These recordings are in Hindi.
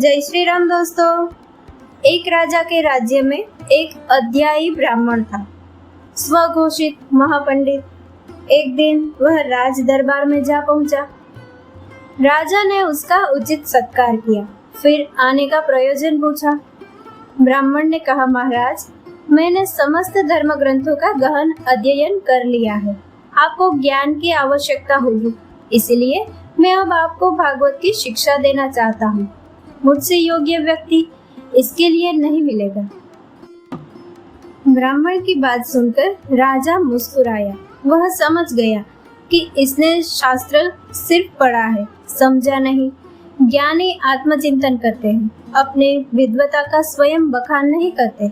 जय श्री राम दोस्तों। एक राजा के राज्य में एक अध्यायी ब्राह्मण था, स्वघोषित महापंडित। एक दिन वह राज दरबार में जा पहुंचा। राजा ने उसका उचित सत्कार किया, फिर आने का प्रयोजन पूछा। ब्राह्मण ने कहा, महाराज, मैंने समस्त धर्म ग्रंथों का गहन अध्ययन कर लिया है। आपको ज्ञान की आवश्यकता होगी, इसलिए मैं अब आपको भागवत की शिक्षा देना चाहता हूँ। मुझसे योग्य व्यक्ति इसके लिए नहीं मिलेगा। ब्राह्मण की बात सुनकर राजा मुस्कुराया। वह समझ गया कि इसने शास्त्र सिर्फ पढ़ा है, समझा नहीं। ज्ञानी आत्मचिंतन करते हैं, अपने विद्वता का स्वयं बखान नहीं करते।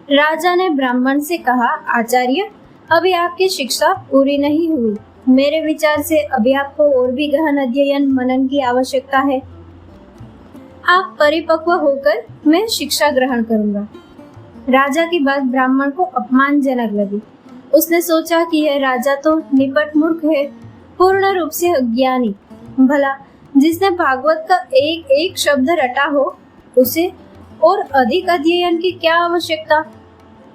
राजा ने ब्राह्मण से कहा, आचार्य, अभी आपकी शिक्षा पूरी नहीं हुई। मेरे विचार से अभी आपको और भी गहन अध्ययन मनन की आवश्यकता है। आप परिपक्व होकर मैं शिक्षा ग्रहण करूंगा। राजा की बात ब्राह्मण को अपमानजनक लगी। उसने सोचा कि यह राजा तो निपट मूर्ख है, पूर्ण रूप से अज्ञानी। भला जिसने भागवत का एक एक शब्द रटा हो, उसे और अधिक अध्ययन की क्या आवश्यकता।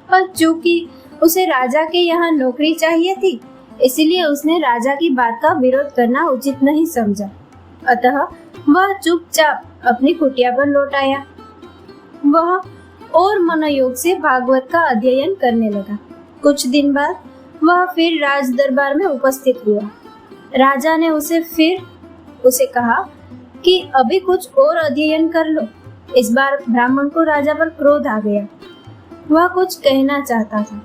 पर चूंकि उसे राजा के यहाँ नौकरी चाहिए थी, इसलिए उसने राजा की बात का विरोध करना उचित नहीं समझा। अतः वह चुपचाप अपनी कुटिया पर लौट आया। वह और मनोयोग से भागवत का अध्ययन करने लगा। कुछ दिन बाद वह फिर राज दरबार में उपस्थित हुआ। राजा ने उसे कहा कि अभी कुछ और अध्ययन कर लो। इस बार ब्राह्मण को राजा पर क्रोध आ गया। वह कुछ कहना चाहता था,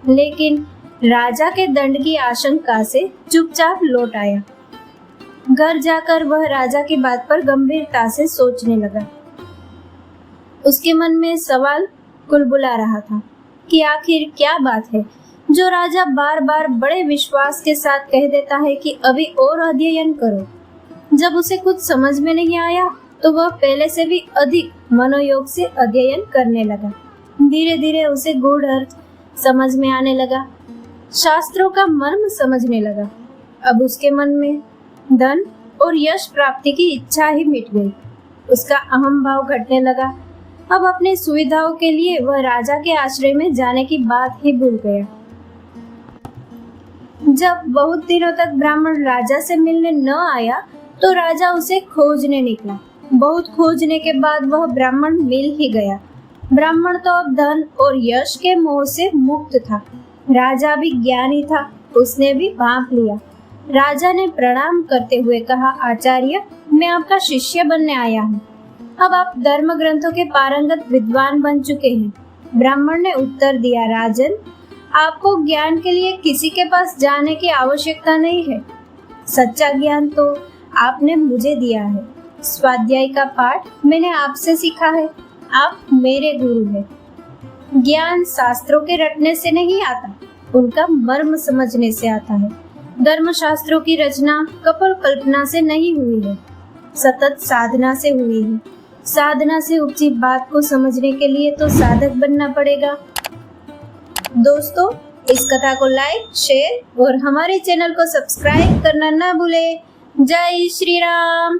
लेकिन राजा के दंड की आशंका से चुपचाप लौट आया। घर जाकर वह राजा की बात पर गंभीरता से सोचने लगा। उसके मन में सवाल कुलबुला रहा था कि आखिर क्या बात है जो राजा बार बार बड़े विश्वास के साथ कह देता है कि अभी और अध्ययन करो। जब उसे कुछ समझ में नहीं आया तो वह पहले से भी अधिक मनोयोग से अध्ययन करने लगा। धीरे धीरे उसे गूढ़ अर्थ समझ में आने लगा, शास्त्रों का मर्म समझने लगा। अब उसके मन में धन और यश प्राप्ति की इच्छा ही मिट गई। उसका अहम भाव घटने लगा। अब अपनी सुविधाओं के लिए वह राजा के आश्रय में जाने की बात ही भूल गया। जब बहुत दिनों तक ब्राह्मण राजा से मिलने न आया तो राजा उसे खोजने निकला। बहुत खोजने के बाद वह ब्राह्मण मिल ही गया। ब्राह्मण तो अब धन और यश के मोह से मुक्त था। राजा भी ज्ञानी था, उसने भी भांप लिया। राजा ने प्रणाम करते हुए कहा, आचार्य, मैं आपका शिष्य बनने आया हूँ। अब आप धर्म ग्रंथों के पारंगत विद्वान बन चुके हैं। ब्राह्मण ने उत्तर दिया, राजन, आपको ज्ञान के लिए किसी के पास जाने की आवश्यकता नहीं है। सच्चा ज्ञान तो आपने मुझे दिया है। स्वाध्याय का पाठ मैंने आपसे सीखा है। आप मेरे गुरु हैं। ज्ञान शास्त्रों के रटने से नहीं आता, उनका मर्म समझने से आता है। धर्म शास्त्रों की रचना कपल कल्पना से नहीं हुई है, सतत साधना से हुई है। साधना से उपजी बात को समझने के लिए तो साधक बनना पड़ेगा। दोस्तों, इस कथा को लाइक, शेयर और हमारे चैनल को सब्सक्राइब करना ना भूले। जय श्री राम।